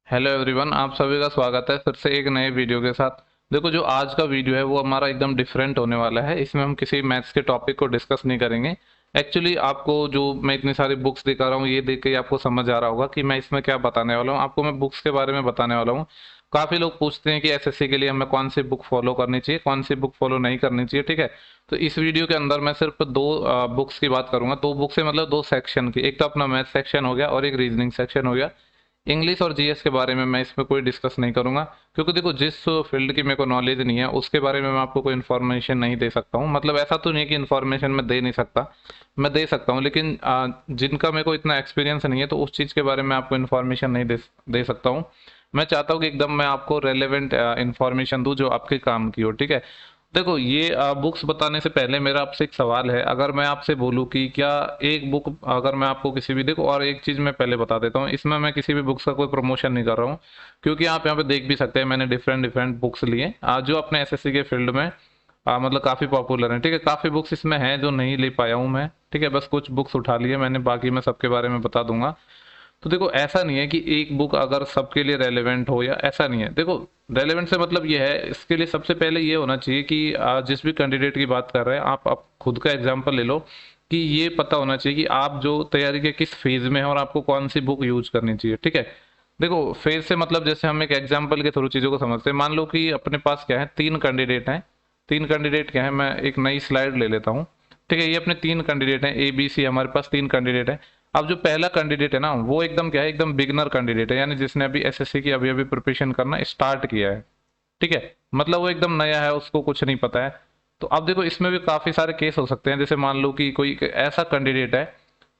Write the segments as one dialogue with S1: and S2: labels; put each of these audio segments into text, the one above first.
S1: Hello everyone, आप सभी का स्वागत है फिर से एक नए वीडियो के साथ। देखो, जो आज का वीडियो है वो हमारा एकदम डिफरेंट होने वाला है। इसमें हम किसी मैथ्स के टॉपिक को डिस्कस नहीं करेंगे। एक्चुअली आपको जो मैं इतनी सारी बुक्स दिखा रहा हूँ, ये देख के आपको समझ आ रहा होगा कि मैं इसमें क्या बताने वाला हूँ। आपको मैं बुक्स के बारे में बताने वाला हूँ। काफ़ी लोग पूछते हैं कि एसएससी के लिए हमें कौन सी बुक फॉलो करनी चाहिए, कौन सी बुक फॉलो नहीं करनी चाहिए। ठीक है, तो इस वीडियो के अंदर मैं सिर्फ दो बुक्स की बात करूंगा। दो बुक से मतलब दो सेक्शन की, एक तो अपना मैथ सेक्शन हो गया और एक रीजनिंग सेक्शन हो गया। इंग्लिश और जीएस के बारे में मैं इसमें कोई डिस्कस नहीं करूंगा, क्योंकि देखो, जिस फील्ड की मेरे को नॉलेज नहीं है उसके बारे में मैं आपको कोई इन्फॉर्मेशन नहीं दे सकता हूँ। मतलब ऐसा तो नहीं है कि इन्फॉर्मेशन मैं दे नहीं सकता, मैं दे सकता हूँ, लेकिन जिनका मेरे को इतना एक्सपीरियंस नहीं है तो उस चीज़ के बारे में आपको इन्फॉर्मेशन नहीं दे सकता हूँ। मैं चाहता हूँ कि एकदम मैं आपको रेलेवेंट इन्फॉर्मेशन दूँ जो आपके काम की हो। ठीक है, देखो, ये बुक्स बताने से पहले मेरा आपसे एक सवाल है। अगर मैं आपसे बोलूं कि क्या एक बुक, अगर मैं आपको किसी भी, देखो, और एक चीज़ मैं पहले बता देता हूँ, इसमें मैं किसी भी बुक्स का कोई प्रमोशन नहीं कर रहा हूँ, क्योंकि आप यहाँ पे देख भी सकते हैं मैंने डिफरेंट डिफरेंट बुक्स लिए जो अपने एसएससी के फील्ड में मतलब काफ़ी पॉपुलर हैं। ठीक है, काफ़ी बुक्स इसमें हैं जो नहीं ले पाया हूँ मैं। ठीक है, बस कुछ बुक्स उठा लिए मैंने, बाकी मैं सबके बारे में बता दूंगा। तो देखो, ऐसा नहीं है कि एक बुक अगर सबके लिए रेलेवेंट हो, या ऐसा नहीं है। देखो, रेलेवेंट से मतलब ये है, इसके लिए सबसे पहले ये होना चाहिए कि जिस भी कैंडिडेट की बात कर रहे हैं आप खुद का एग्जांपल ले लो, कि ये पता होना चाहिए कि आप जो तैयारी के किस फेज में है और आपको कौन सी बुक यूज करनी चाहिए। ठीक है, देखो, फेज से मतलब जैसे हम एक एग्जांपल के थ्रू चीज़ों को समझते हैं। मान लो कि अपने पास क्या है, तीन कैंडिडेट हैं। तीन कैंडिडेट क्या है, मैं एक नई स्लाइड ले लेता हूँ। ठीक है, ये अपने तीन कैंडिडेट हैं, ए बी सी, हमारे पास तीन कैंडिडेट हैं। अब जो पहला कैंडिडेट है ना, वो एकदम क्या है, एकदम बिगनर कैंडिडेट है, यानी जिसने अभी एसएससी की अभी अभी प्रिपरेशन करना स्टार्ट किया है। ठीक है, मतलब वो एकदम नया है, उसको कुछ नहीं पता है। तो अब देखो, इसमें भी काफ़ी सारे केस हो सकते हैं। जैसे मान लो कि कोई ऐसा कैंडिडेट है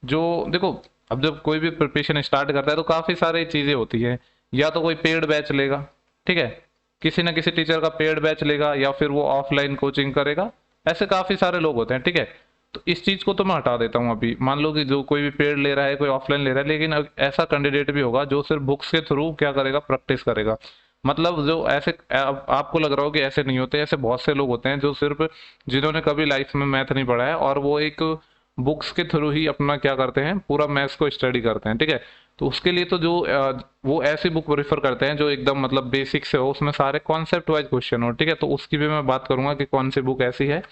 S1: जो, देखो, अब जब कोई भी प्रिपरेशन स्टार्ट करता है तो काफ़ी सारी चीज़ें होती हैं। या तो कोई पेड बैच लेगा, ठीक है, किसी ना किसी टीचर का पेड बैच लेगा, या फिर वो ऑफलाइन कोचिंग करेगा। ऐसे काफ़ी सारे लोग होते हैं। ठीक है, तो इस चीज़ को तो मैं हटा देता हूँ अभी। मान लो कि जो कोई भी पेड ले रहा है, कोई ऑफलाइन ले रहा है, लेकिन ऐसा कैंडिडेट भी होगा जो सिर्फ बुक्स के थ्रू क्या करेगा, प्रैक्टिस करेगा। मतलब जो ऐसे आपको लग रहा हो कि ऐसे नहीं होते, ऐसे बहुत से लोग होते हैं जो सिर्फ, जिन्होंने कभी लाइफ में मैथ नहीं पढ़ा है और वो एक बुक्स के थ्रू ही अपना क्या करते हैं, पूरा मैथ्स को स्टडी करते हैं। ठीक है, तो उसके लिए तो जो वो ऐसी बुक प्रेफर करते हैं जो एकदम मतलब बेसिक से हो, उसमें सारे कॉन्सेप्ट वाइज क्वेश्चन हो। ठीक है, तो उसकी भी मैं बात करूंगा कि कौन सी बुक ऐसी है।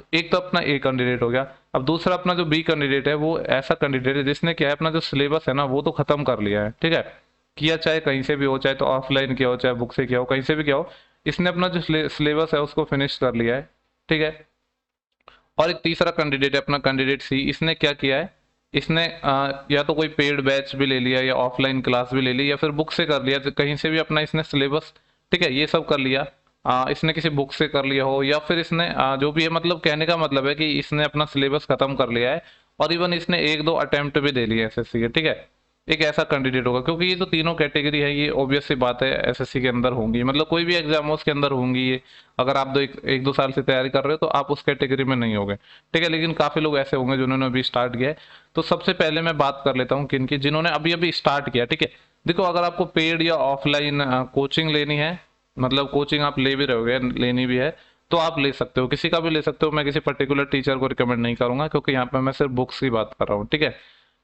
S1: तो एक तो अपना ए कैंडिडेट हो गया। अब दूसरा अपना जो बी कैंडिडेट है, वो ऐसा कैंडिडेट है जिसने क्या है, अपना जो सिलेबस है ना वो तो खत्म कर लिया है। ठीक है, किया चाहे कहीं से भी हो, चाहे तो ऑफलाइन किया हो, चाहे बुक से किया हो, कहीं से भी किया हो, इसने अपना जो सिलेबस है उसको फिनिश कर लिया है। ठीक है, और एक तीसरा कैंडिडेट है अपना कैंडिडेट सी। इसने क्या किया है, इसने या तो कोई पेड बैच भी ले लिया, या ऑफलाइन क्लास भी ले ली, या फिर बुक से कर लिया, तो कहीं से भी अपना इसने सिलेबस, ठीक है, ये सब कर लिया। इसने किसी बुक से कर लिया हो, या फिर इसने जो भी है, मतलब कहने का मतलब है कि इसने अपना सिलेबस खत्म कर लिया है, और इवन इसने एक दो अटेम्प्ट भी दे लिए एसएससी के। ठीक है, एक ऐसा कैंडिडेट होगा, क्योंकि ये तो तीनों कैटेगरी है, ये ऑब्वियस सी बात है एसएससी के अंदर होंगी, मतलब कोई भी एग्जाम हो उसके अंदर होंगी ये। अगर आप एक दो साल से तैयारी कर रहे हो तो आप उस कैटेगरी में नहीं होगे। ठीक है, लेकिन काफी लोग ऐसे होंगे जिन्होंने अभी स्टार्ट किया है। तो सबसे पहले मैं बात कर लेता हूँ किनकी, जिन्होंने अभी अभी स्टार्ट किया। ठीक है, देखो, अगर आपको पेड या ऑफलाइन कोचिंग लेनी है, मतलब कोचिंग आप ले भी रहोगे, लेनी भी है, तो आप ले सकते हो, किसी का भी ले सकते हो। मैं किसी पर्टिकुलर टीचर को रिकमेंड नहीं करूंगा, क्योंकि यहाँ पे मैं सिर्फ बुक्स की बात कर रहा हूँ। ठीक है,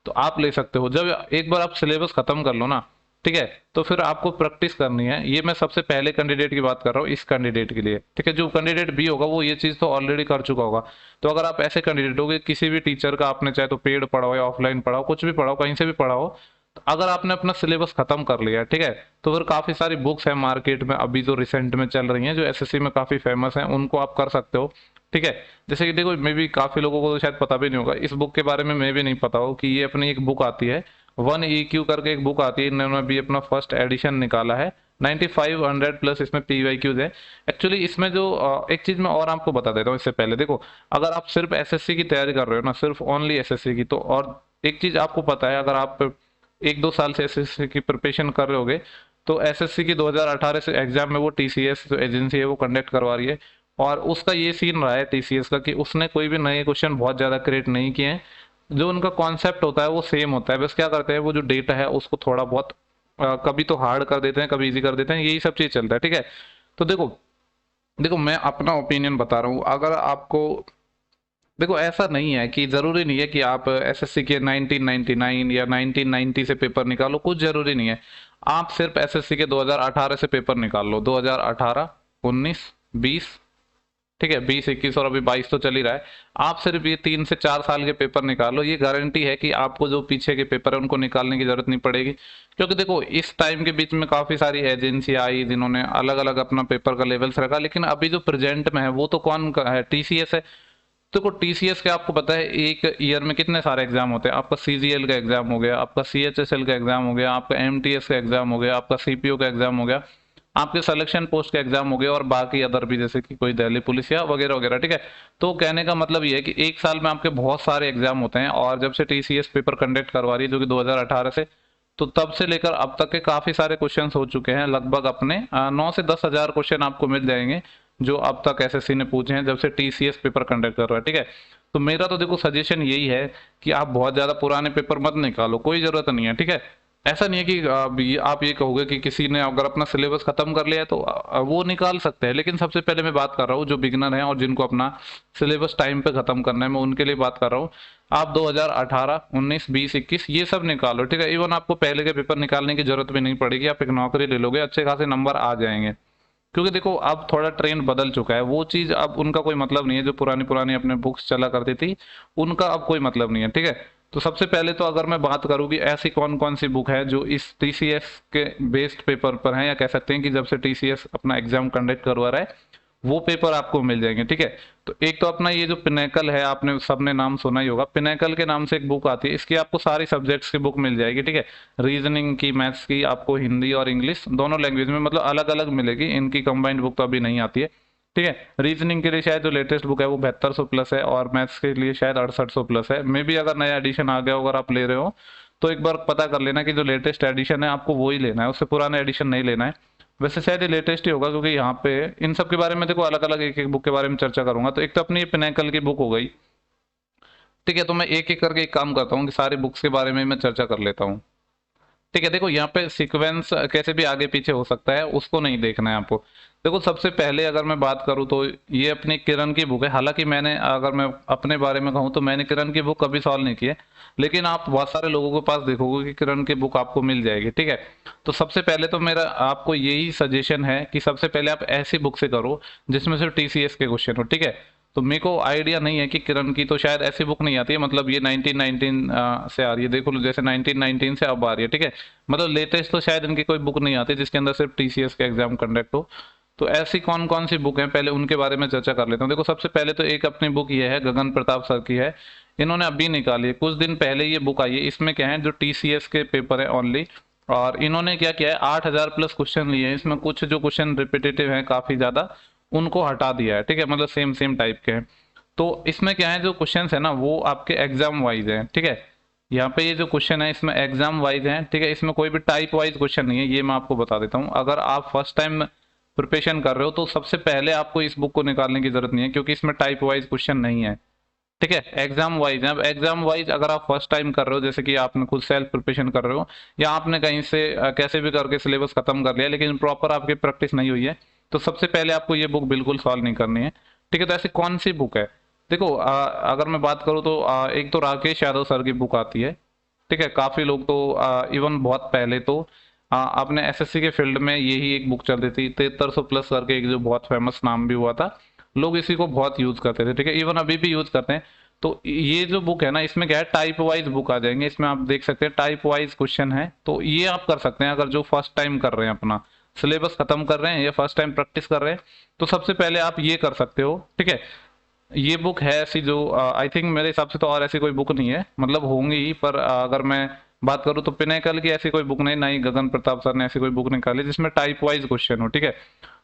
S1: तो आप ले सकते हो। जब एक बार आप सिलेबस खत्म कर लो ना, ठीक है, तो फिर आपको प्रैक्टिस करनी है। ये मैं सबसे पहले कैंडिडेट की बात कर रहा हूँ, इस कैंडिडेट के लिए। ठीक है, जो कैंडिडेट बी होगा वो ये चीज़ तो ऑलरेडी कर चुका होगा। तो अगर आप ऐसे कैंडिडेट हो, किसी भी टीचर का आपने चाहे तो पेड पढ़ाओ या ऑफलाइन पढ़ाओ, कुछ भी पढ़ाओ, कहीं से भी पढ़ाओ, तो अगर आपने अपना सिलेबस खत्म कर लिया है, ठीक है, तो फिर काफ़ी सारी बुक्स हैं मार्केट में अभी जो रिसेंट में चल रही हैं, जो एसएससी में काफ़ी फेमस हैं, उनको आप कर सकते हो। ठीक है, जैसे कि देखो, मे भी काफ़ी लोगों को तो शायद पता भी नहीं होगा, इस बुक के बारे में भी नहीं पता हो कि ये अपनी एक बुक आती है, 1 EQ करके एक बुक आती है, इन्होंने भी अपना फर्स्ट एडिशन निकाला है। 9500 प्लस इसमें PYQs है। एक्चुअली इसमें जो एक चीज़ मैं और आपको बता देता हूँ इससे पहले। देखो, अगर आप सिर्फ एसएससी की तैयारी कर रहे हो ना, सिर्फ ओनली एसएससी की, तो और एक चीज़ आपको पता है, अगर आप एक दो साल से एसएससी की प्रिपरेशन कर रहे होगे, तो एसएससी की 2018 से एग्जाम में वो टीसीएस जो एजेंसी है वो कंडक्ट करवा रही है। और उसका ये सीन रहा है टीसीएस का, कि उसने कोई भी नए क्वेश्चन बहुत ज़्यादा क्रिएट नहीं किए हैं। जो उनका कॉन्सेप्ट होता है वो सेम होता है, बस क्या करते हैं, वो जो डेटा है उसको थोड़ा बहुत कभी तो हार्ड कर देते हैं, कभी इजी कर देते हैं, यही सब चीज़ चलता है। ठीक है, तो देखो, देखो, मैं अपना ओपिनियन बता रहा हूँ। अगर आपको, देखो, ऐसा नहीं है कि जरूरी नहीं है कि आप एसएससी के 1999 या 1990 से पेपर निकालो, कुछ जरूरी नहीं है। आप सिर्फ एसएससी के 2018 से पेपर निकाल लो, 2018, 19, 20, ठीक है, 20, 21 और अभी 22 तो चल ही रहा है। आप सिर्फ ये 3 से 4 साल के पेपर निकालो, ये गारंटी है कि आपको जो पीछे के पेपर है उनको निकालने की जरूरत नहीं पड़ेगी। क्योंकि देखो इस टाइम के बीच में काफी सारी एजेंसी आई जिन्होंने अलग अलग अपना पेपर का लेवल्स रखा, लेकिन अभी जो प्रेजेंट में है वो तो कौन का है, टीसीएस है। देखो टीसीएस के आपको पता है एक ईयर में कितने सारे एग्जाम होते हैं। आपका सीजीएल का एग्जाम हो गया, आपका सीएचएसएल का एग्जाम हो गया, आपका एमटीएस का एग्जाम हो गया, आपका सीपीओ का एग्जाम हो गया, आपके सिलेक्शन पोस्ट के एग्जाम हो गए और बाकी अदर भी जैसे कि कोई दिल्ली पुलिस या वगैरह वगैरह, ठीक है। तो कहने का मतलब ये है कि एक साल में आपके बहुत सारे एग्जाम होते हैं, और जब से टीसीएस पेपर कंडक्ट करवा रही है जो कि 2018 से, तो तब से लेकर अब तक के काफी सारे क्वेश्चन हो चुके हैं। लगभग अपने 9 से 10 हजार क्वेश्चन आपको मिल जाएंगे जो अब तक एसएससी ने पूछे हैं जब से टीसीएस पेपर कंडक्ट कर रहा है, ठीक है। तो मेरा तो देखो सजेशन यही है कि आप बहुत ज्यादा पुराने पेपर मत निकालो, कोई जरूरत नहीं है, ठीक है। ऐसा नहीं है कि आप ये कहोगे कि किसी ने अगर अपना सिलेबस खत्म कर लिया है तो वो निकाल सकते हैं, लेकिन सबसे पहले मैं बात कर रहा हूँ जो बिगनर हैं और जिनको अपना सिलेबस टाइम पे खत्म करना है, मैं उनके लिए बात कर रहा हूँ। आप 2018, 19, 20, 21 ये सब निकालो, ठीक है। इवन आपको पहले के पेपर निकालने की जरूरत भी नहीं पड़ेगी, आप एक नौकरी ले लोगे, अच्छे खासे नंबर आ जाएंगे। क्योंकि देखो अब थोड़ा ट्रेंड बदल चुका है, वो चीज अब उनका कोई मतलब नहीं है, जो पुरानी पुरानी अपने बुक्स चला करती थी उनका अब कोई मतलब नहीं है, ठीक है। तो सबसे पहले तो अगर मैं बात करूँ कि ऐसी कौन कौन सी बुक है जो इस टीसीएस के बेस्ड पेपर पर है, या कह सकते हैं कि जब से टीसीएस अपना एग्जाम कंडक्ट करवा रहा है वो पेपर आपको मिल जाएंगे, ठीक है। तो एक तो अपना ये जो पिनेकल है, आपने सबने नाम सुना ही होगा, पिनेकल के नाम से एक बुक आती है, इसकी आपको सारी सब्जेक्ट्स की बुक मिल जाएगी, ठीक है। रीजनिंग की, मैथ्स की, आपको हिंदी और इंग्लिश दोनों लैंग्वेज में मतलब अलग अलग मिलेगी, इनकी कंबाइंड बुक तो अभी नहीं आती है, ठीक है। रीजनिंग के लिए शायद जो लेटेस्ट बुक है वो 7200 प्लस है, और मैथ्स के लिए शायद 6800 प्लस है। मे भी अगर नया एडिशन आ गया हो, अगर आप ले रहे हो तो एक बार पता कर लेना कि जो लेटेस्ट एडिशन है आपको वो ही लेना है, उससे पुराना एडिशन नहीं लेना है। वैसे शायद ये लेटेस्ट ही होगा, क्योंकि यहाँ पे इन सब के बारे में देखो अलग अलग एक एक बुक के बारे में चर्चा करूंगा। तो एक तो अपनी पिनेकल की बुक हो गई, ठीक है। तो मैं एक एक करके एक काम करता हूँ कि सारी बुक्स के बारे में मैं चर्चा कर लेता हूँ, ठीक है। देखो यहाँ पे सीक्वेंस कैसे भी आगे पीछे हो सकता है, उसको नहीं देखना है आपको। देखो सबसे पहले अगर मैं बात करूँ तो ये अपनी किरण की बुक है। हालांकि मैंने, अगर मैं अपने बारे में कहूँ तो मैंने किरण की बुक कभी सॉल्व नहीं की है, लेकिन आप बहुत सारे लोगों के पास देखोगे कि किरण की बुक आपको मिल जाएगी, ठीक है। तो सबसे पहले तो मेरा आपको यही सजेशन है कि सबसे पहले आप ऐसी बुक से करो जिसमें सिर्फ टीसीएस के क्वेश्चन हो, ठीक है। तो मेरे को आइडिया नहीं है कि किरण की तो शायद ऐसी बुक नहीं आती है, मतलब ये 1919 से आ रही है, देखो लो, जैसे 1919 से अब आ रही है, ठीक है। मतलब लेटेस्ट तो शायद इनकी कोई बुक नहीं आती जिसके अंदर सिर्फ टीसीएस का एग्जाम कंडक्ट हो। तो ऐसी कौन कौन सी बुक है पहले उनके बारे में चर्चा कर लेता हूँ। देखो सबसे पहले तो एक अपनी बुक ये है, गगन प्रताप सर की है, इन्होंने अभी निकाली है, कुछ दिन पहले ये बुक आई है। इसमें क्या है, जो टीसीएस के पेपर है ओनली, और इन्होंने क्या किया है, 8000 प्लस क्वेश्चन लिए हैं। इसमें कुछ जो क्वेश्चन रिपीटेटिव हैं काफी ज्यादा, उनको हटा दिया है, ठीक है, मतलब सेम सेम टाइप के हैं। तो इसमें क्या है, जो क्वेश्चन है ना वो आपके एग्जाम वाइज है, ठीक है। यहाँ पे ये जो क्वेश्चन है इसमें एग्जाम वाइज है, ठीक है। इसमें कोई भी टाइप वाइज क्वेश्चन नहीं है, ये मैं आपको बता देता हूँ। अगर आप फर्स्ट टाइम प्रिपरेशन कर रहे हो तो सबसे पहले आपको इस बुक को निकालने की जरूरत नहीं है, क्योंकि इसमें टाइप वाइज क्वेश्चन नहीं है, ठीक है। एग्जाम वाइज है। अब एग्जाम वाइज अगर आप फर्स्ट टाइम कर रहे हो, जैसे कि आपने खुद सेल्फ प्रिपरेशन कर रहे हो, या आपने कहीं से कैसे भी करके सिलेबस खत्म कर लिया लेकिन प्रॉपर आपकी प्रैक्टिस नहीं हुई है, तो सबसे पहले आपको ये बुक बिल्कुल सॉल्व नहीं करनी है, ठीक है। तो ऐसी कौन सी बुक है, देखो अगर मैं बात करूँ तो एक तो राकेश यादव सर की बुक आती है, ठीक है। काफी लोग तो इवन बहुत पहले तो आपने एसएससी के फील्ड में यही एक बुक चलती थी, 7300 प्लस करके, एक जो बहुत फेमस नाम भी हुआ था, लोग इसी को बहुत यूज करते थे, ठीक है। इवन अभी भी यूज करते हैं। तो ये जो बुक है ना, इसमें क्या है, टाइप वाइज बुक आ जाएंगे, इसमें आप देख सकते हैं टाइप वाइज क्वेश्चन है। तो ये आप कर सकते हैं अगर जो फर्स्ट टाइम कर रहे हैं, अपना सिलेबस खत्म कर रहे हैं या फर्स्ट टाइम प्रैक्टिस कर रहे हैं, तो सबसे पहले आप ये कर सकते हो, ठीक है। ये बुक है ऐसी जो आई थिंक मेरे हिसाब से तो और ऐसी कोई बुक नहीं है, मतलब होंगी ही, पर अगर मैं बात करूँ तो पिनेकल की ऐसी कोई बुक नहीं, ना ही गगन प्रताप सर ने ऐसी कोई बुक निकाली जिसमें टाइप वाइज क्वेश्चन हो, ठीक है।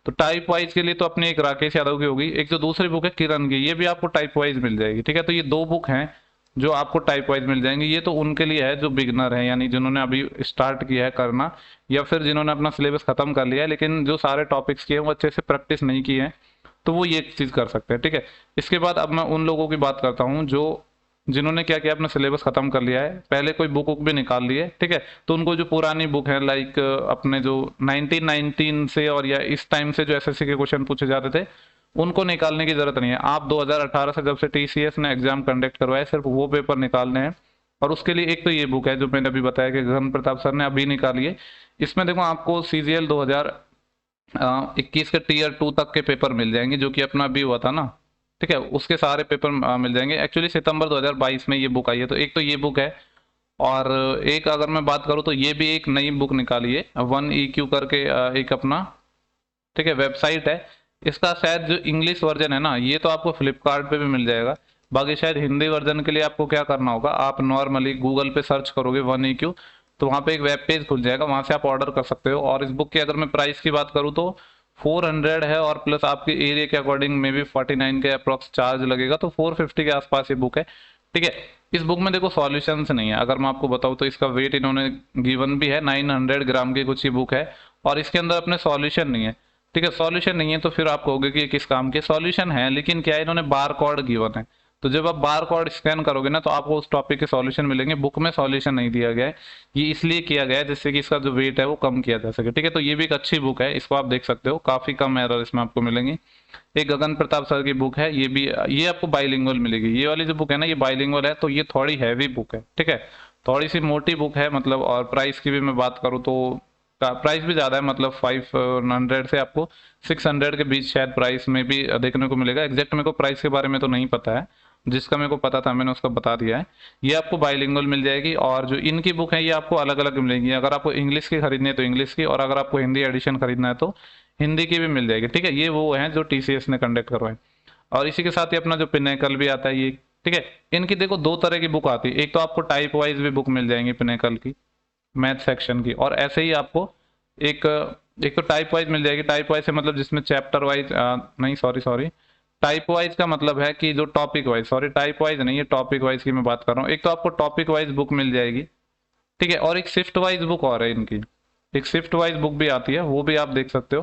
S1: तो टाइप वाइज के लिए तो अपनी एक राकेश यादव की होगी, एक जो दूसरी बुक है किरण की, ये भी आपको टाइप वाइज मिल जाएगी, ठीक है। तो ये दो बुक हैं जो आपको टाइप वाइज मिल जाएंगी। ये तो उनके लिए है जो बिगनर है, यानी जिन्होंने अभी स्टार्ट किया है करना, या फिर जिन्होंने अपना सिलेबस खत्म कर लिया है लेकिन जो सारे टॉपिक्स किए हैं वो अच्छे से प्रैक्टिस नहीं की है, तो वो ये चीज कर सकते हैं, ठीक है। इसके बाद अब मैं उन लोगों की बात करता हूँ जो जिन्होंने क्या किया, अपना सिलेबस खत्म कर लिया है, पहले कोई बुक वुक भी निकाल ली है, ठीक है। तो उनको जो पुरानी बुक है, लाइक अपने जो 1919 से और या इस टाइम से जो एसएससी के क्वेश्चन पूछे जाते थे, उनको निकालने की जरूरत नहीं है। आप 2018 से जब से टीसीएस ने एग्जाम कंडक्ट करवाए, सिर्फ वो पेपर निकालने हैं और उसके लिए एक तो ये बुक है जो मैंने अभी बताया कि गगन प्रताप सर ने अभी निकाली है। इसमें देखो आपको CGL 2021 के Tier 2 तक के पेपर मिल जाएंगे, जो कि अपना अभी हुआ था ना, ठीक है, उसके सारे पेपर मिल जाएंगे। एक्चुअली सितंबर 2022 में ये बुक आई है, तो एक तो ये बुक है। और एक अगर मैं बात करूँ तो ये भी एक नई बुक निकाली है 1EQ करके, एक अपना, ठीक है, वेबसाइट है। इसका शायद जो इंग्लिश वर्जन है ना, ये तो आपको फ्लिपकार्ट पे भी मिल जाएगा। बाकी शायद हिंदी वर्जन के लिए आपको क्या करना होगा, आप नॉर्मली गूगल पे सर्च करोगे 1EQ, तो वहाँ पे एक वेब पेज खुल जाएगा, वहाँ से आप ऑर्डर कर सकते हो। और इस बुक की अगर मैं प्राइस की बात करूँ तो 400 है, और प्लस आपके एरिया के अकॉर्डिंग मे बी 49 के अप्रॉक्स चार्ज लगेगा, तो 450 के आसपास ये बुक है, ठीक है। इस बुक में देखो सॉल्यूशंस नहीं है, अगर मैं आपको बताऊँ तो इसका वेट इन्होंने गिवन भी है, 900 ग्राम की कुछ ही बुक है, और इसके अंदर अपने सॉल्यूशन नहीं है, ठीक है। सॉल्यूशन नहीं है तो फिर आप कहोगे कि ये किस काम के, सॉल्यूशन है लेकिन क्या है, इन्होंने बार कोड गिवन है। तो जब आप बार कोड स्कैन करोगे ना, तो आपको उस टॉपिक के सॉल्यूशन मिलेंगे, बुक में सॉल्यूशन नहीं दिया गया है। ये इसलिए किया गया है जिससे कि इसका जो वेट है वो कम किया जा सके, ठीक है। तो ये भी एक अच्छी बुक है, इसको आप देख सकते हो, काफी कम एरर इसमें आपको मिलेंगे। एक गगन प्रताप सर की बुक है, ये भी, ये आपको बाइलिंगुअल मिलेगी। ये वाली जो बुक है ना, ये बाइलिंगुअल है, तो ये थोड़ी हैवी बुक है, ठीक है, थोड़ी सी मोटी बुक है मतलब। और प्राइस की भी मैं बात करूँ तो प्राइस भी ज़्यादा है, मतलब 500 से आपको 600 के बीच शायद प्राइस में भी देखने को मिलेगा। एग्जैक्ट मेरे को प्राइस के बारे में तो नहीं पता है, जिसका मेरे को पता था मैंने उसका बता दिया है। ये आपको बाइलिंगुअल मिल जाएगी, और जो इनकी बुक है ये आपको अलग अलग मिलेंगी। अगर आपको इंग्लिश की खरीदनी है तो इंग्लिश की, और अगर आपको हिंदी एडिशन खरीदना है तो हिंदी की भी मिल जाएगी, ठीक है। ये वो है जो TCS ने कंडक्ट करवाए। और इसी के साथ ही अपना जो पिनेकल भी आता है ये, ठीक है। इनकी देखो दो तरह की बुक आती है, एक तो आपको टाइप वाइज भी बुक मिल जाएंगी पिनेकल की, मैथ सेक्शन की, और ऐसे ही आपको एक एक तो टाइप वाइज मिल जाएगी। टाइप वाइज से मतलब जिसमें चैप्टर वाइज, नहीं सॉरी सॉरी, टाइप वाइज का मतलब है कि जो topic wise, sorry type wise नहीं, ये टॉपिक वाइज की मैं बात कर रहा हूँ। एक तो आपको टॉपिक वाइज बुक मिल जाएगी, ठीक है, और एक शिफ्ट वाइज बुक और है इनकी, एक शिफ्ट वाइज बुक भी आती है, वो भी आप देख सकते हो,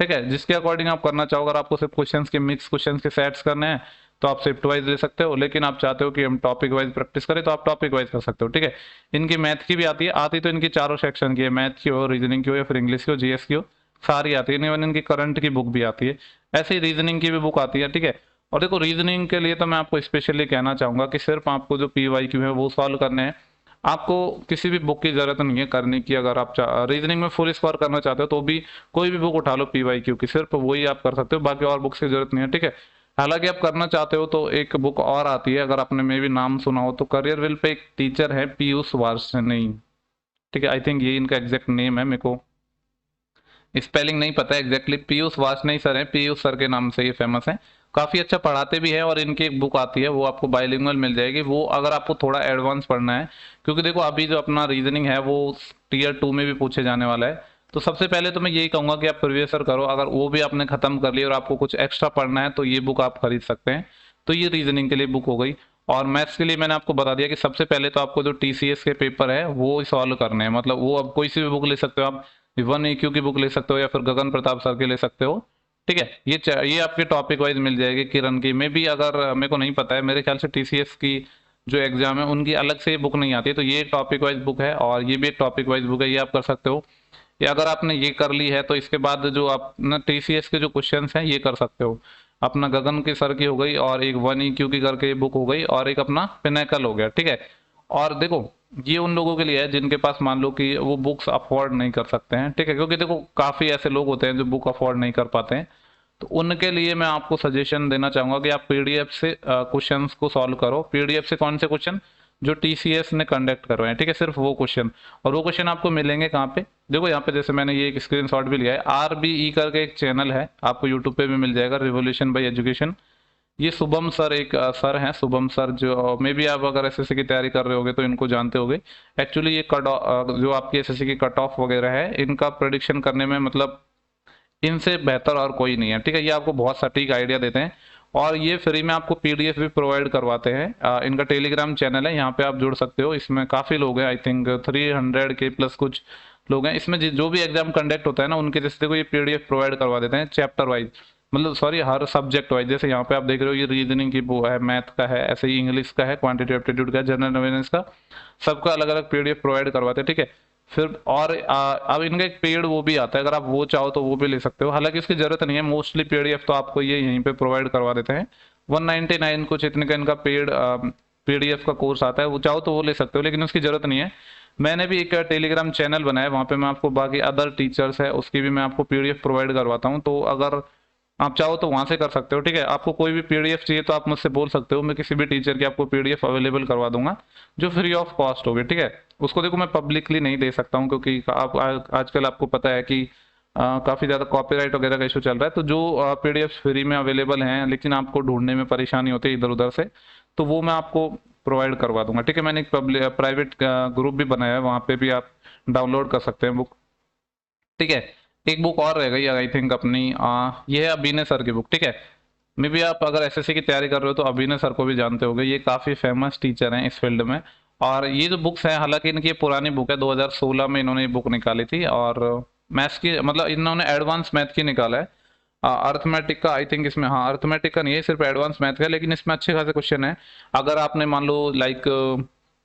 S1: ठीक है। जिसके अकॉर्डिंग आप करना चाहो, अगर आपको सिर्फ क्वेश्चंस के मिक्स क्वेश्चंस के सेट्स करने हैं तो आप शिफ्ट वाइज ले सकते हो, लेकिन आप चाहते हो कि हम टॉपिक वाइज प्रैक्टिस करें तो आप टॉपिक वाइज कर सकते हो, ठीक है। इनकी मैथ की भी आती है, आती तो इनकी चारों सेक्शन की है, मैथ की हो, रीजनिंग की हो, या फिर इंग्लिश की हो, GS की हो, सारी आती है। इवन इनकी करंट की बुक भी आती है, ऐसे ही रीजनिंग की भी बुक आती है, ठीक है। और देखो रीजनिंग के लिए तो मैं आपको स्पेशली कहना चाहूंगा कि सिर्फ आपको जो PYQ है वो सॉल्व करने हैं, आपको किसी भी बुक की जरूरत नहीं है करने की। अगर आप रीजनिंग में फुल स्कोर करना चाहते हो तो भी कोई भी बुक उठा लो PYQ की, सिर्फ वही आप कर सकते हो, बाकी और बुक्स की जरूरत नहीं है, ठीक है। हालांकि आप करना चाहते हो तो एक बुक और आती है, अगर आपने मे भी नाम सुना हो तो, करियर विल पे एक टीचर है पीयूष वार्ष्णेय, ठीक है, आई थिंक ये इनका एग्जैक्ट नेम है, मेरे को स्पेलिंग नहीं पता है एग्जैक्टली। पीयूष वार्ष्णेय सर है, पीयूष सर के नाम से ये फेमस है, काफी अच्छा पढ़ाते भी है। और इनकी एक बुक आती है वो आपको बाइलिंगुअल मिल जाएगी, वो अगर आपको थोड़ा एडवांस पढ़ना है, क्योंकि देखो अभी जो अपना रीजनिंग है वो Tier 2 में भी पूछे जाने वाला है। तो सबसे पहले तो मैं यही कहूंगा कि आप प्रीवियस ईयर करो, अगर वो भी आपने खत्म कर लिया और आपको कुछ एक्स्ट्रा पढ़ना है तो ये बुक आप खरीद सकते हैं। तो ये रीजनिंग के लिए बुक हो गई। और मैथ्स के लिए मैंने आपको बता दिया कि सबसे पहले तो आपको जो TCS के पेपर है वो सॉल्व करने हैं, मतलब वो अब कोई सी भी बुक ले सकते हो आप, 1EQ की बुक ले सकते हो या फिर गगन प्रताप सर के ले सकते हो, ठीक है। ये आपके टॉपिक वाइज मिल जाएगी। किरण की में भी, अगर मेरे को नहीं पता है, मेरे ख्याल से TCS की जो एग्जाम है उनकी अलग से बुक नहीं आती है, तो ये टॉपिक वाइज बुक है, और ये भी एक टॉपिक वाइज बुक है, ये आप कर सकते हो। या अगर आपने ये कर ली है तो इसके बाद जो आप ना TCS के जो क्वेश्चंस हैं ये कर सकते हो। अपना गगन की सर की हो गई, और एक 1EQ की करके बुक हो गई, और एक अपना पिनेकल हो गया, ठीक है। और देखो ये उन लोगों के लिए है जिनके पास मान लो कि वो बुक्स अफोर्ड नहीं कर सकते हैं, ठीक है, क्योंकि देखो काफ़ी ऐसे लोग होते हैं जो बुक अफोर्ड नहीं कर पाते हैं। तो उनके लिए मैं आपको सजेशन देना चाहूंगा कि आप PDF से क्वेश्चंस को सॉल्व करो। PDF से कौन से क्वेश्चन, जो TCS ने कंडक्ट करवाए हैं, ठीक है, सिर्फ वो क्वेश्चन। और वो क्वेश्चन आपको मिलेंगे कहाँ पे, देखो यहाँ पे, जैसे मैंने ये एक स्क्रीनशॉट भी लिया है, RBE करके एक चैनल है, आपको यूट्यूब पे भी मिल जाएगा, रिवोल्यूशन बाय एजुकेशन। ये शुभम सर एक सर हैं, शुभम सर, जो मे बी आप अगर SSC की तैयारी कर रहे होगे तो इनको जानते होगे। एक्चुअली ये जो आपकी SSC की कट ऑफ वगैरह है, इनका प्रोडिक्शन करने में मतलब इनसे बेहतर और कोई नहीं है, ठीक है। ये आपको बहुत सटीक आइडिया देते हैं, और ये फ्री में आपको PDF भी प्रोवाइड करवाते हैं। इनका टेलीग्राम चैनल है, यहाँ पे आप जुड़ सकते हो। इसमें काफ़ी लोग हैं, आई थिंक 300 के प्लस कुछ लोग हैं इसमें। जो भी एग्जाम कंडक्ट होता है ना, उनके जैसे देखो ये PDF प्रोवाइड करवा देते हैं चैप्टर वाइज, मतलब सॉरी हर सब्जेक्ट वाइज। जैसे यहाँ पे आप देख रहे हो ये रीजनिंग की वो है, मैथ का है, ऐसे ही इंग्लिश का है, क्वांटिटेटिव एप्टीट्यूड का, जनरल अवेयरनेस का, सबका अलग अलग PDF प्रोवाइड करवाते हैं, ठीक है। फिर और अब इनका एक पेड वो भी आता है, अगर आप वो चाहो तो वो भी ले सकते हो, हालांकि इसकी जरूरत नहीं है, मोस्टली PDF तो आपको ये यहीं पे प्रोवाइड करवा देते हैं। 199 कुछ इतने का इनका पेड PDF का कोर्स आता है, वो चाहो तो वो ले सकते हो, लेकिन उसकी जरूरत नहीं है। मैंने भी एक टेलीग्राम चैनल बनाया, वहाँ पे मैं आपको बाकी अदर टीचर्स है उसकी भी मैं आपको PDF प्रोवाइड करवाता हूँ, तो अगर आप चाहो तो वहां से कर सकते हो। ठीक है, आपको कोई भी PDF चाहिए तो आप मुझसे बोल सकते हो, मैं किसी भी टीचर की आपको PDF अवेलेबल करवा दूंगा जो फ्री ऑफ कॉस्ट होगी। ठीक है, उसको देखो मैं पब्लिकली नहीं दे सकता हूँ, क्योंकि आप आजकल आपको पता है कि काफ़ी ज़्यादा कॉपीराइट वगैरह का इशू चल रहा है, तो जो PDF फ्री में अवेलेबल हैं लेकिन आपको ढूंढने में परेशानी होती है इधर उधर से, तो वो मैं आपको प्रोवाइड करवा दूंगा। ठीक है, मैंने एक प्राइवेट ग्रुप भी बनाया है, वहाँ पे भी आप डाउनलोड कर सकते हैं बुक। ठीक है, एक बुक और रह गई आई थिंक अपनी, ये है अभिनय सर की बुक। ठीक है, मे भी आप अगर SSC की तैयारी कर रहे हो तो अभिनय सर को भी जानते होंगे, ये काफ़ी फेमस टीचर हैं इस फील्ड में। और ये जो बुक्स हैं, हालांकि इनकी ये पुरानी बुक है, 2016 में इन्होंने ये बुक निकाली थी, और मैथ्स की मतलब इन्होंने एडवांस मैथ की निकाला है। अर्थमेटिक का आई थिंक इसमें, हाँ अर्थमेटिक का नहीं है, सिर्फ एडवांस मैथ का है, लेकिन इसमें अच्छे खासे क्वेश्चन है। अगर आपने मान लो लाइक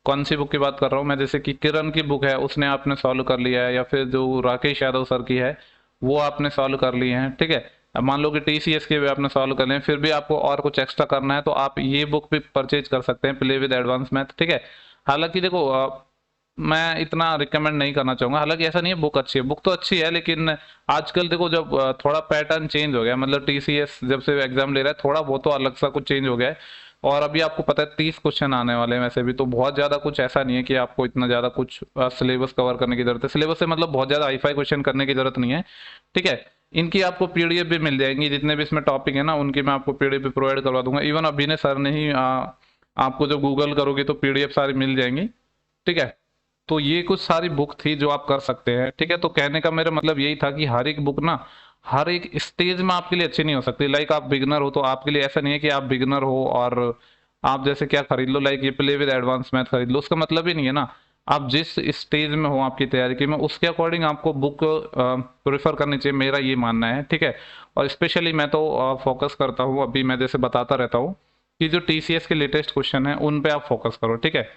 S1: कौन सी बुक की बात कर रहा हूँ मैं, जैसे कि किरण की बुक है उसने आपने सॉल्व कर लिया है, या फिर जो राकेश यादव सर की है वो आपने सॉल्व कर ली है। ठीक है, अब मान लो कि TCS के भी आपने सॉल्व कर लिए, फिर भी आपको और कुछ एक्स्ट्रा करना है तो आप ये बुक भी परचेज कर सकते हैं, प्ले विद एडवांस मैथ। ठीक है, हालांकि देखो मैं इतना रिकमेंड नहीं करना चाहूंगा, हालांकि ऐसा नहीं है, बुक अच्छी है, बुक तो अच्छी है, लेकिन आजकल देखो जब थोड़ा पैटर्न चेंज हो गया, मतलब TCS जब से एग्जाम ले रहा है थोड़ा बहुत तो अलग सा कुछ चेंज हो गया है, और अभी आपको पता है 30 क्वेश्चन आने वाले हैं वैसे भी, तो बहुत ज्यादा कुछ ऐसा नहीं है कि आपको इतना ज्यादा कुछ सिलेबस कवर करने की जरूरत है। सिलेबस से मतलब बहुत ज्यादा हाईफाई क्वेश्चन करने की जरूरत नहीं है। ठीक है, इनकी आपको PDF भी मिल जाएंगी, जितने भी इसमें टॉपिक है ना उनकी मैं आपको PDF भी प्रोवाइड करवा दूंगा। इवन अभिनय सर ने ही आपको जो गूगल करोगे तो PDF सारी मिल जाएंगी। ठीक है, तो ये कुछ सारी बुक थी जो आप कर सकते हैं। ठीक है, तो कहने का मेरा मतलब यही था कि हर एक बुक ना हर एक स्टेज में आपके लिए अच्छी नहीं हो सकती। लाइक आप बिगनर हो तो आपके लिए ऐसा नहीं है कि आप बिगनर हो और आप जैसे क्या खरीद लो, लाइक ये प्ले विद एडवांस मैथ खरीद लो, उसका मतलब ही नहीं है ना। आप जिस स्टेज में हो आपकी तैयारी की में, उसके अकॉर्डिंग आपको बुक प्रेफर करनी चाहिए, मेरा ये मानना है। ठीक है, और स्पेशली मैं तो फोकस करता हूँ, अभी मैं जैसे बताता रहता हूँ कि जो TCS के लेटेस्ट क्वेश्चन है उन पे आप फोकस करो। ठीक है,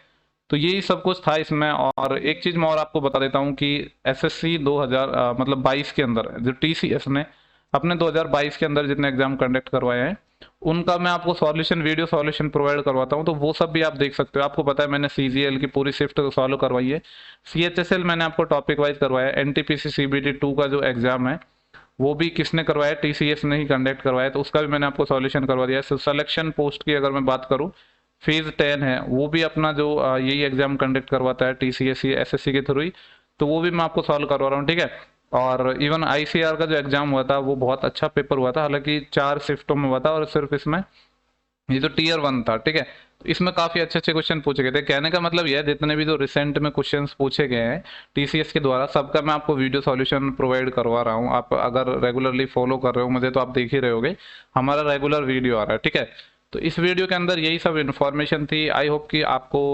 S1: तो यही सब कुछ था इसमें। और एक चीज मैं और आपको बता देता हूँ कि SSC 2000 मतलब 22 के अंदर जो TCS ने अपने 2022 के अंदर जितने एग्जाम कंडक्ट करवाए हैं उनका मैं आपको सॉल्यूशन वीडियो सॉल्यूशन प्रोवाइड करवाता हूँ, तो वो सब भी आप देख सकते हो। आपको पता है मैंने CGL की पूरी शिफ्ट सॉल्व करवाई है, CHSL मैंने आपको टॉपिक वाइज करवाया है, NTPC CBT 2 का जो एग्जाम है वो भी किसने करवाया, TCS ने ही कंडक्ट करवाया, तो उसका भी मैंने आपको सॉल्यूशन करवा दिया है। सिलेक्शन पोस्ट की अगर मैं बात करूँ, फेज 10 है, वो भी अपना जो यही एग्जाम कंडक्ट करवाता है TCS SSC के थ्रू ही, तो वो भी मैं आपको सॉल्व करवा रहा हूँ। ठीक है, और इवन ICR का जो एग्जाम हुआ था वो बहुत अच्छा पेपर हुआ था, हालांकि 4 शिफ्टों में हुआ था, और सिर्फ इसमें ये तो Tier 1 था। ठीक है, तो इसमें काफी अच्छे अच्छे क्वेश्चन पूछे गए थे। कहने का मतलब यह है जितने भी जो रिसेंट में क्वेश्चंस पूछे गए हैं TCS के द्वारा, सबका मैं आपको वीडियो सॉल्यूशन प्रोवाइड करवा रहा हूँ। आप अगर रेगुलरली फॉलो कर रहे हो मुझे तो आप देख ही रहे होगे, हमारा रेगुलर वीडियो आ रहा है। ठीक है, तो इस वीडियो के अंदर यही सब इन्फॉर्मेशन थी। आई होप कि आपको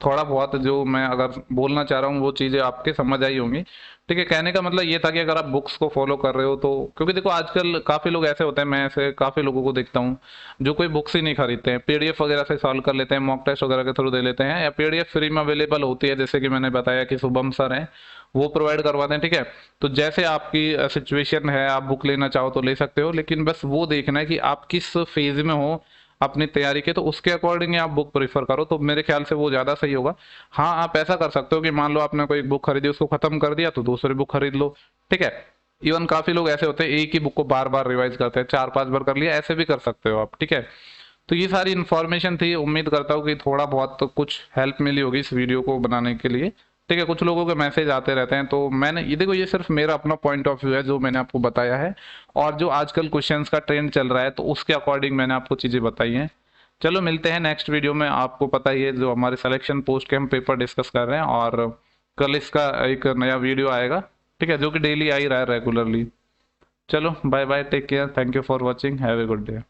S1: थोड़ा बहुत जो मैं अगर बोलना चाह रहा हूँ वो चीज़ें आपके समझ आई होंगी। ठीक है, कहने का मतलब ये था कि अगर आप बुक्स को फॉलो कर रहे हो तो, क्योंकि देखो आजकल काफ़ी लोग ऐसे होते हैं, मैं ऐसे काफ़ी लोगों को देखता हूँ जो कोई बुक्स ही नहीं खरीदते हैं, PDF वगैरह से सॉल्व कर लेते हैं, मॉक टेस्ट वगैरह के थ्रू दे लेते हैं, या PDF फ्री में अवेलेबल होती है, जैसे कि मैंने बताया कि शुभम सर हैं वो प्रोवाइड करवाते हैं। ठीक है, तो जैसे आपकी सिचुएशन है, आप बुक लेना चाहो तो ले सकते हो, लेकिन बस वो देखना है कि आप किस फेज में हो अपनी तैयारी के, तो उसके अकॉर्डिंग आप बुक प्रेफर करो, तो मेरे ख्याल से वो ज़्यादा सही होगा। हाँ, आप ऐसा कर सकते हो कि मान लो आपने कोई बुक खरीदी उसको खत्म कर दिया तो दूसरी बुक खरीद लो। ठीक है, इवन काफ़ी लोग ऐसे होते हैं एक ही बुक को बार बार रिवाइज करते हैं, 4-5 बार कर लिया, ऐसे भी कर सकते हो आप। ठीक है, तो ये सारी इन्फॉर्मेशन थी, उम्मीद करता हूँ कि थोड़ा बहुत तो कुछ हेल्प मिली होगी इस वीडियो को बनाने के लिए। ठीक है, कुछ लोगों के मैसेज आते रहते हैं, तो मैंने ये देखो ये सिर्फ मेरा अपना पॉइंट ऑफ व्यू है जो मैंने आपको बताया है, और जो आजकल क्वेश्चंस का ट्रेंड चल रहा है तो उसके अकॉर्डिंग मैंने आपको चीज़ें बताई हैं। चलो मिलते हैं नेक्स्ट वीडियो में। आपको पता ही है जो हमारे सिलेक्शन पोस्ट के हम पेपर डिस्कस कर रहे हैं, और कल इसका एक नया वीडियो आएगा। ठीक है, जो कि डेली आ ही रहा है रेगुलरली। चलो bye bye, take care, thank you for watching, have a good day.